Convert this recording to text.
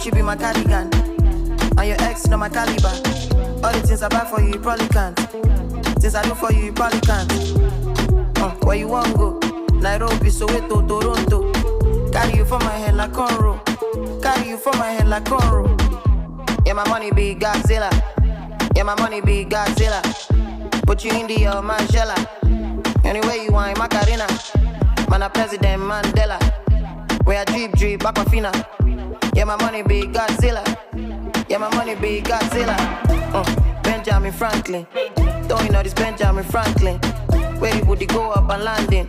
she be my cardigan. And your ex, no my caliber. All the things I buy for you, you probably can't. Things I do for you, you probably can't. Where you want go? Nairobi, Soweto, Toronto. Carry you for my head like cornrow. Carry you for my head like cornrow. Yeah, my money be Godzilla. Yeah, my money be Godzilla. Put you in the Mandela. Anyway you want, Macarena. Man, a President Mandela. Where I drip, Aquafina. Yeah, my money be Godzilla. Yeah, my money be Godzilla. Benjamin Franklin. Don't you know this Benjamin Franklin? Where the booty go up and landing.